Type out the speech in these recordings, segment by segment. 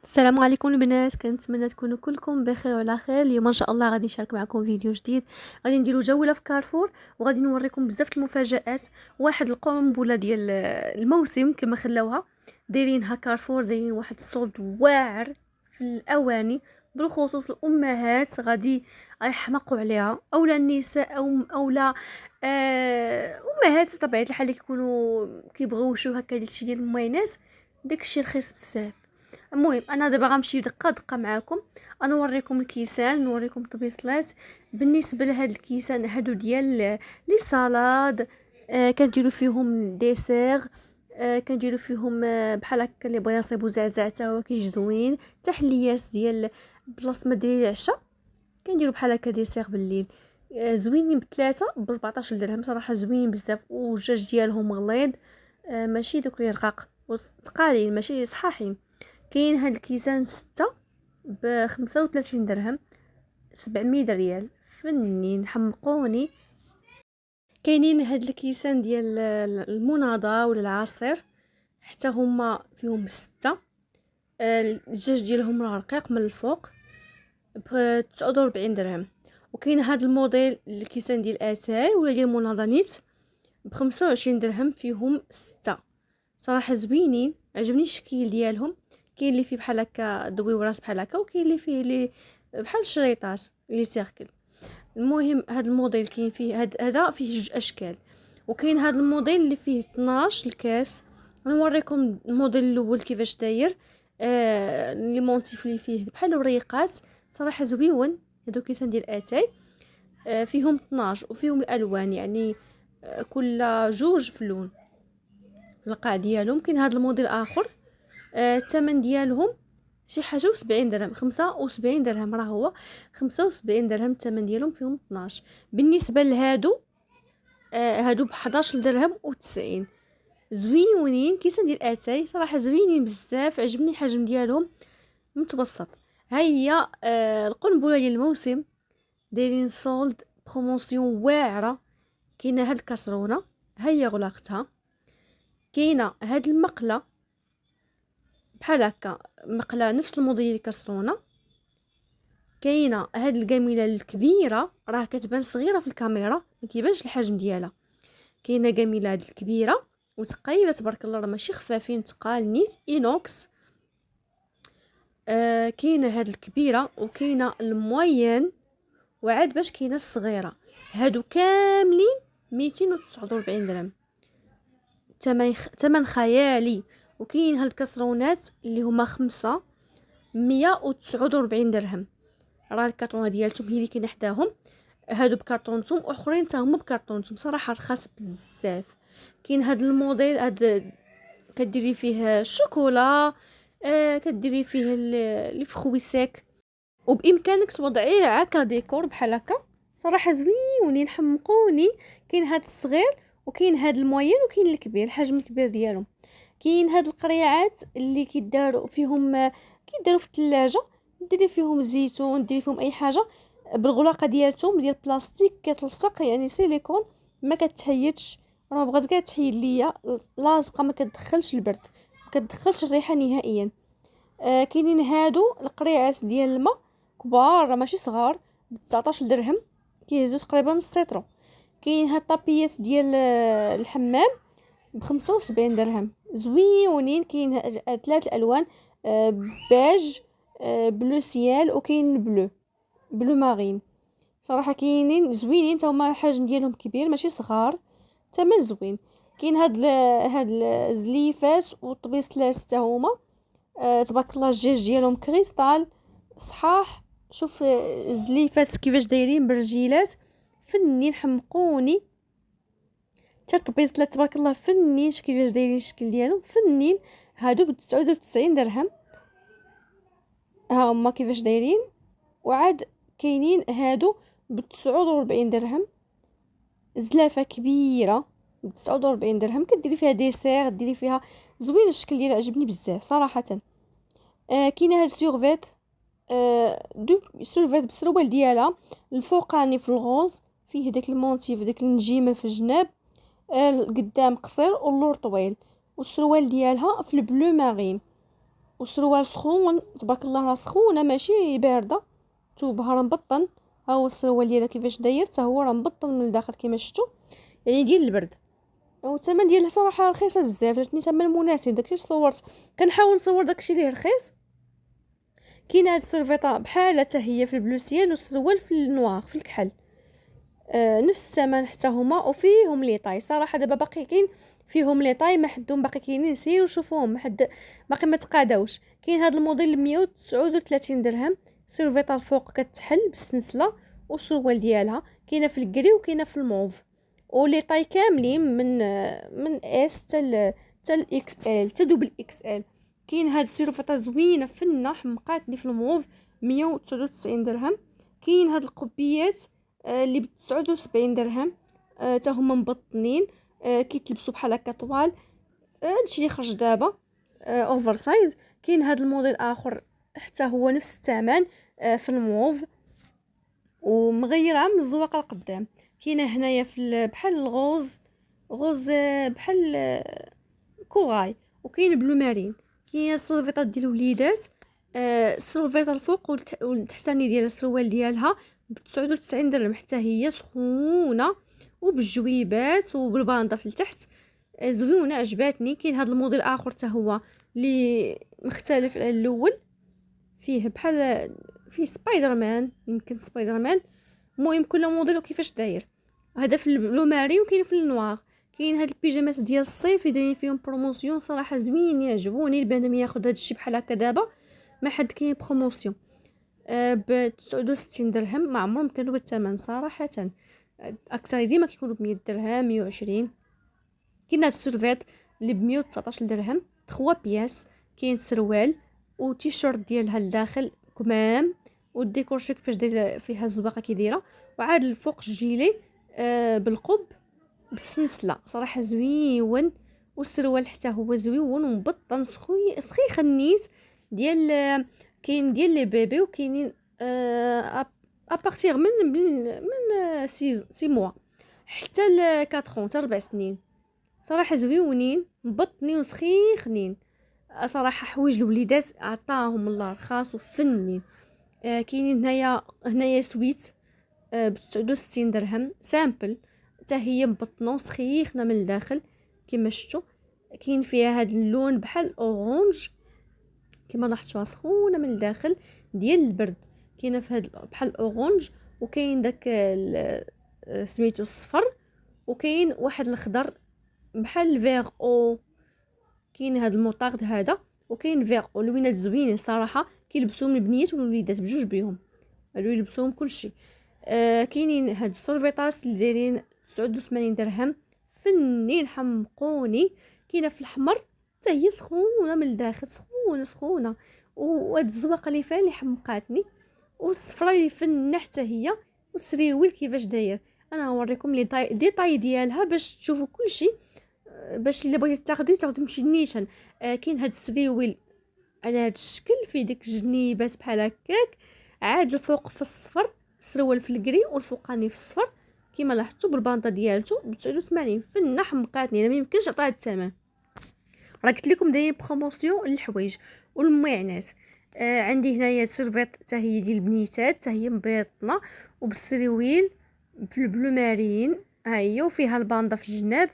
السلام عليكم البنات، كنتمنى تكونوا كلكم بخير وعلى خير. اليوم ان شاء الله غادي نشارك معكم فيديو جديد. غادي نديروا جوله في كارفور وغادي نوريكم بزاف المفاجآت. واحد القنبله ديال الموسم كما خلاوها دايرينها كارفور، دايرين واحد الصوت واعر في الاواني، بالخصوص الامهات غادي يحمقوا عليها، اولا النساء اولا امهات طبيعه الحال اللي كيكونوا كيبغيو يشوفوا هكا داكشي ديال الماينات، داكشي رخيص بزاف. المهم انا دابا غنمشي دقه دقه معاكم، نوريكم الكيسان، نوريكم الطبيصلات. بالنسبه لهاد الكيسان هادو ديال لي صالاد، كنديروا فيهم ديسير، كنديروا فيهم بحال هكا اللي بغى يصيبو زعزع حتى هو كيجي زوين، تحليات ديال بلاصه ما ديري العشاء، كنديروا بحال هكا ديسير بالليل. زوينين بثلاثه ب 14 درهم، صراحه زوينين بزاف، والجاج ديالهم غليظ، ماشي دوك اللي رقاق وثقالين، ماشي صحاحين. كاين هاد الكيسان 6 ب35 درهم، 700 ريال، فنين حمقوني. كاينين هاد الكيسان ديال المناضة ولا العصير، حتى هما فيهم 6، الجاج ديالهم راه رقيق من الفوق، ب49 درهم. وكاين هاد الموديل الكيسان ديال اتاي ولا ديال مناضة نيت ب25 درهم، فيهم 6. صراحه زوينين، عجبني الشكل ديالهم. كاين اللي فيه بحال هكا دويورات بحال هكا، وكاين اللي فيه اللي بحال الشريطات اللي سيركل. المهم هاد الموديل كاين فيه هذا فيه جوج اشكال، وكاين هاد الموديل اللي فيه 12 الكاس. نوريكم الموديل الاول كيفاش داير، اللي مونتيف اللي فيه بحال الوريقات، صراحه زويون. هادو كيسان ديال اتاي، فيهم 12 وفيهم الالوان، يعني كل جوج في لون في القاع ديالهم. كاين هذا الموديل اخر، الثمن ديالهم شي حاجه و70 درهم، 75 درهم، راه هو 75 درهم الثمن ديالهم، فيهم 12. بالنسبه لهادو، هادو ب 11 درهم و90. زوينين كيسان ديال اتاي، صراحه زوينين بزاف، عجبني الحجم ديالهم متوسط. ها هي القنبله ديال الموسم، دايرين سولد بروموسيون واعره. كاينه هاد الكاسرونه، ها هي غلاقتها. كاينه هاد المقله بحال هكا، مقله نفس الموديل ديال الكاسرونه. كاينه هاد القاميله الكبيره، راه كتبان صغيره في الكاميرا، ما كيبانش الحجم ديالها. كاينه قاميله هاد الكبيره وثقيله تبارك الله، راه ماشي خفافين، تقال نيت اينوكس. كاينه هاد الكبيره، وكاينه الموين، وعاد باش كاينه الصغيره. هادو كاملين 249 درهم، ثمن خيالي. وكاين هاد الكاسرونات اللي هما 5 149 درهم، راه الكرتونه ديالتهم هي اللي كاينه حداهم، هادو بكرتونتهم واخرين حتى هما بكرتونتهم، صراحه رخاص بزاف. كاين هاد الموديل، هاد كديري فيه الشوكولا، كديري فيه لي فخوي سيك، وبامكانك توضعيه هكا ديكور بحال هكا، صراحه زويونين حمقوني. كاين هاد الصغير، وكاين هاد الموين، وكاين الكبير، الحجم الكبير ديالهم. كاين هاد القريعات اللي كيداروا فيهم، كيداروا في الثلاجه، ديري فيهم الزيتون، ديري فيهم اي حاجه، بالغلاقه ديالتهم ديال بلاستيك كتلصق، يعني سيليكون، ما كتهيدش. راه بغات كاع تحيد ليا، لاصقه، ما كتدخلش البرد، ما كتدخلش الريحه نهائيا. كاينين هادو القريعات ديال الماء كبار، راه ماشي صغار، ب 19 درهم، كيهزو تقريبا نص سيترو. كاين هاد الطابيات ديال الحمام ب75 درهم، زويونين. كاين 3 الوان، بيج، بلو سيال، وكاين بلو مارين. صراحه كاينين زوينين، تا هما الحجم ديالهم كبير ماشي صغار، ثمن زوين. كاين هاد الزليفات والطبيصلات حتى هما، تبارك الله، الجاج ديالهم كريستال صحاح. شوف الزليفات كيفاش دايرين بالرجيلات، فنين حمقوني. حتى الطبيصلات تبارك الله فنين، شوف كيفاش دايرين الشكل ديالهم فنين. هادو ب99 درهم، ها هما كيفاش دايرين. وعاد كاينين هادو ب49 درهم، زلافه كبيره ب49 درهم، كديري فيها ديسير، ديري فيها زوين الشكل ديالها، عجبني بزاف صراحه. كاينه هاد السورفيت، دو سورفيت بالسروال ديالها الفوقاني في الغوز، فيه داك المونتيف، داك النجيمه في الجناب، القدام قصير واللور طويل، والسروال ديالها في البلو مارين. والسروال سخون تبارك الله، راه سخونه ماشي بارده، توبها راه مبطن. ها هو السروال ديالها كيفاش داير، حتى هو راه مبطن من الداخل كما شفتوا، يعني ديال البرد. والثمن ديالها صراحه رخيصه بزاف، جاتني ثمن مناسب. داكشي صورت، كنحاول نصور داكشي اللي رخيص. كاينه هاد السرفيطه بحال حتى هي في البلوسيال، والسروال في النوار في الكحل، نفس الثمن حتى هما، وفيهم لي طاي. صراحه دابا باقي كاين فيهم لي طاي، ما حدهم باقي كاينين، سيروا شوفوهم، ما حد باقي ما تقاداوش. كاين هذا الموديل 139 درهم، سيرفيطه الفوق كتحل بالسلسله، والسروال ديالها كاينه في الكري وكاينه في الموف، ولي طاي كاملين من اس حتى الاكس ال حتى دوبل اكس ال. كاين هاد السيرفيطه زوينه فنه، حمقاتني في الموف، 199 درهم. كاين هاد القبيات اللي ب79 درهم، حتى هما مبطنين، كيتلبسوا بحال هكا طوال. هادشي اللي خرج دابا اوفر سايز. كاين هاد الموديل اخر حتى هو نفس الثمن، في الموف، ومغير عام الزواقه القدام. كاينه هنايا في بحال الغوز، غوز بحال كوغاي، وكاين بلو مارين. كاين السلفيطات ديال الوليدات، السلفيطه الفوق والتحتاني ديال السروال ديالها ب99 درهم، حتى هي سخونه وبالجويبات وبالباندا في التحت، زويونه عجباتني. كاين هذا الموديل اخر حتى هو اللي مختلف على الاول، فيه بحال فيه سبايدر مان، يمكن سبايدر مان. المهم كل موديل وكيفاش داير. هذا في البلو ماري، وكاين في النوار. كاين هاد البيجامات ديال الصيف اللي دايرين فيهم بروموسيون، صراحه زوينين عجبوني. البنادم ياخذ هاد الشيء بحال هكا دابا، ما حد كاين بروموسيون، ب 69 درهم. ما عمرهم كانوا بالثمن صراحه، اكثر ديما كيكونوا ب 100 درهم 120. كاين هاد السيرفيت اللي ب 119 درهم، 3 بياس. كاين سروال وتيشيرت ديالها لداخل كمام، والديكور شي كيفاش داير فيها الزواقه كي دايره، وعاد الفوق الجيلي بالقب بالسلسله، صراحه زويون. والسروال حتى هو زويون ومبطن سخيخ النيت ديال كاين ديال لي بيبي، وكاينين ابارتيغ من 6 موا حتى ل 4 حتى 4 سنين. صراحه زويونين مبطنين وسخيخنين، صراحه حوايج الوليدات عطاهم الله رخاص وفنين. كاينين هنايا سويت ب 69 درهم سامبل، حتى هي مبطنه وسخيخنا من الداخل كما شفتوا. كاين فيها هذا اللون بحال اورانج كما لاحظتوها، سخونه من الداخل ديال البرد. كاينه في هذا بحال اورانج، وكاين داك سميتو الصفر، وكاين واحد الخضر بحال الفيغ او. كاين هذا المطارد هذا، وكاين فيغ او. لوينات زوينين صراحه، كيلبسوهم البنيات والوليدات بجوج بيهم، قالوا يلبسوهم كلشي. كاينين هاد السورفيطاس اللي دايرين 89 درهم، فنين حمقوني. كاينه في الحمر حتى هي سخونه من الداخل، سخونه. وهاد الزواقه اللي فيها اللي حمقاتني، والصفراء اللي فنه حتى هي، والسريويل كيفاش داير. انا نوريكم لي طاي ديالها باش تشوفوا كلشي، باش الا بغيتي تاخدي تمشي نيشان. كاين هاد السريويل على هاد الشكل، فيه ديك الجنيبات بحال هكاك، عاد الفوق في الصفر، السروال في الكري والفوقاني في الصفر كما لاحظتوا، بالبانطا ديالته ب 89. فنه حمقاتني، انا ما يمكنش نعطيها الثمن. راه قلت لكم دايرين بروموسيون للحوايج والمعنات. عندي هنايا سيرفيت حتى هي ديال البنيتات، حتى هي مبيطنه وبالسريويل في البلو مارين، ها هي، وفيها الباندا في الجناب،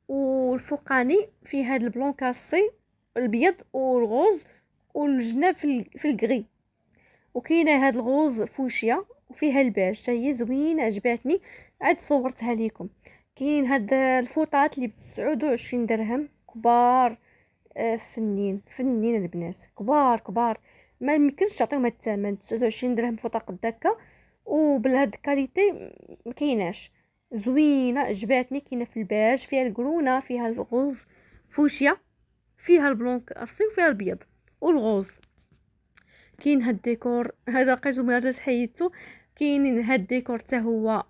والفوقاني فيه هذا البلون كاسي الابيض والغوز، والجناب في الكري. وكاينه هاد الغوز فوشيا وفيها الباج، حتى هي زوينه عجباتني، عاد صورتها لكم. كاين هاد الفوطات اللي ب 29 درهم كبار، فنين البنات كبار، ما يمكنش تعطيهم هاد الثمن. 29 درهم فوطه قد هكا، وبهاد الكاليتي ما كايناش، زوينه عجباتني. كاينه في الباج، فيها القرونه، فيها الغوز فوشيا، فيها البلون كاسي، وفيها الابيض والغوز. كاين هاد الديكور هذا لقيتو مارس حيدتو. كاينين هاد الديكور حتى هو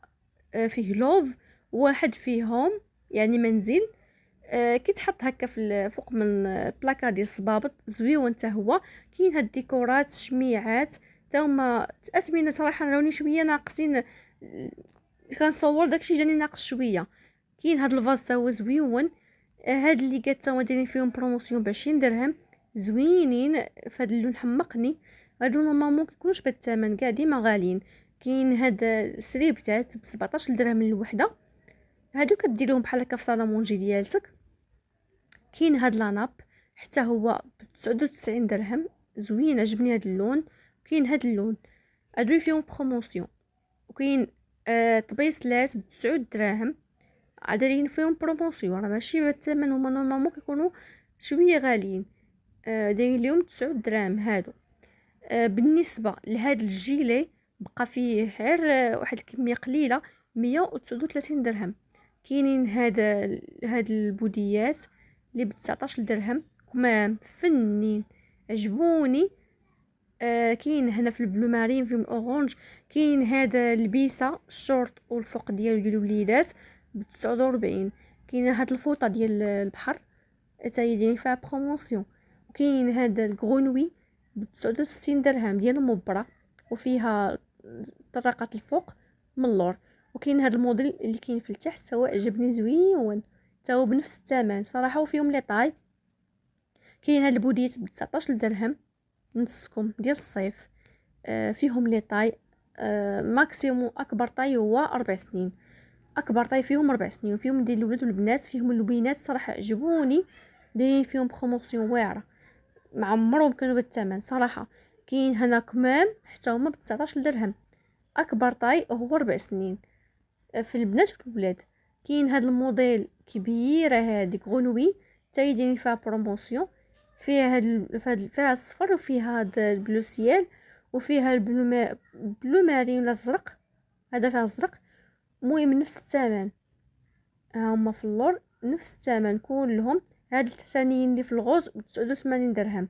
فيه لوف، واحد فيهم يعني منزل، كيتحط هكا في فوق من بلاكار ديال الصبابط، زويون حتى هو. كاين هاد الديكورات شميعات حتى هما اثمنه صراحه راني شويه ناقصين، كنصور داكشي جاني ناقص شويه. كاين هاد الفاز حتى هو زويون. هاد اللي قات هما دايرين فيهم بروموسيون ب 20 درهم، زوينين فهاد اللون حمقني. هادو نورمالمون كيكونوش بهاد الثمن كاع، ديما غاليين. كاين هاد السريبتات ب17 درهم الوحده، هادو كديريهم بحال هكا في صالامونجي ديالتك. كاين هاد لاناب حتى هو ب99 درهم، زوين عجبني هاد اللون. كاين هاد اللون، هادو فيهم بروموسيون. وكاين طبيسلات ب9 دراهم، دايرين فيهم بروموسيون، راه ماشي بهاد الثمن، هما نورمالمون كيكونوا شويه غاليين. دايرين ليهم 9 دراهم هادو. بالنسبه لهاد الجيلي بقى فيه غير واحد الكميه قليله، 139 درهم. كاينين هاد البوديات اللي ب19 درهم، كمام فنين عجبوني. كاين هنا في البلو مارين، فيهم الاورانج. كاين هذا البيسه الشورت والفوق ديال الوليدات ب49. كاين هاد الفوطه ديال البحر حتى هي دايرين فيها بروموسيون. وكاين هذا الغرونوي ب69 درهم ديال مبره، وفيها طرقات الفوق من اللور. وكاين هذا الموديل اللي كاين في التحت هو عجبني زوين، حتى هو بنفس الثمن صراحه، وفيهم لي طاي. كاين هاد البوديات ب19 درهم، نصكم ديال الصيف. فيهم لي طاي. ماكسيموم اكبر طاي هو 4 سنين، اكبر طاي فيهم 4 سنين، وفيهم ديال الولاد والبنات. فيهم اللبينات صراحه عجبوني، دايرين فيهم بروموسيون واعره، مع عمرهم كانوا بالثمن صراحه. كاين هنا كمام حتى هما ب19 درهم، اكبر طاي هو 4 سنين في البنات والولاد. كاين هاد الموديل كبيره هاديك غنوي، حتى هي دايرين فيها بروموسيون. فيها فيها الصفر، وفيها هاد البلو سيال، وفيها بلو مارين ولا الزرق، هذا فيها الزرق. المهم نفس الثمن، هما في اللور نفس الثمن كلهم. هاد الثانيين اللي في الغوز ب89 درهم.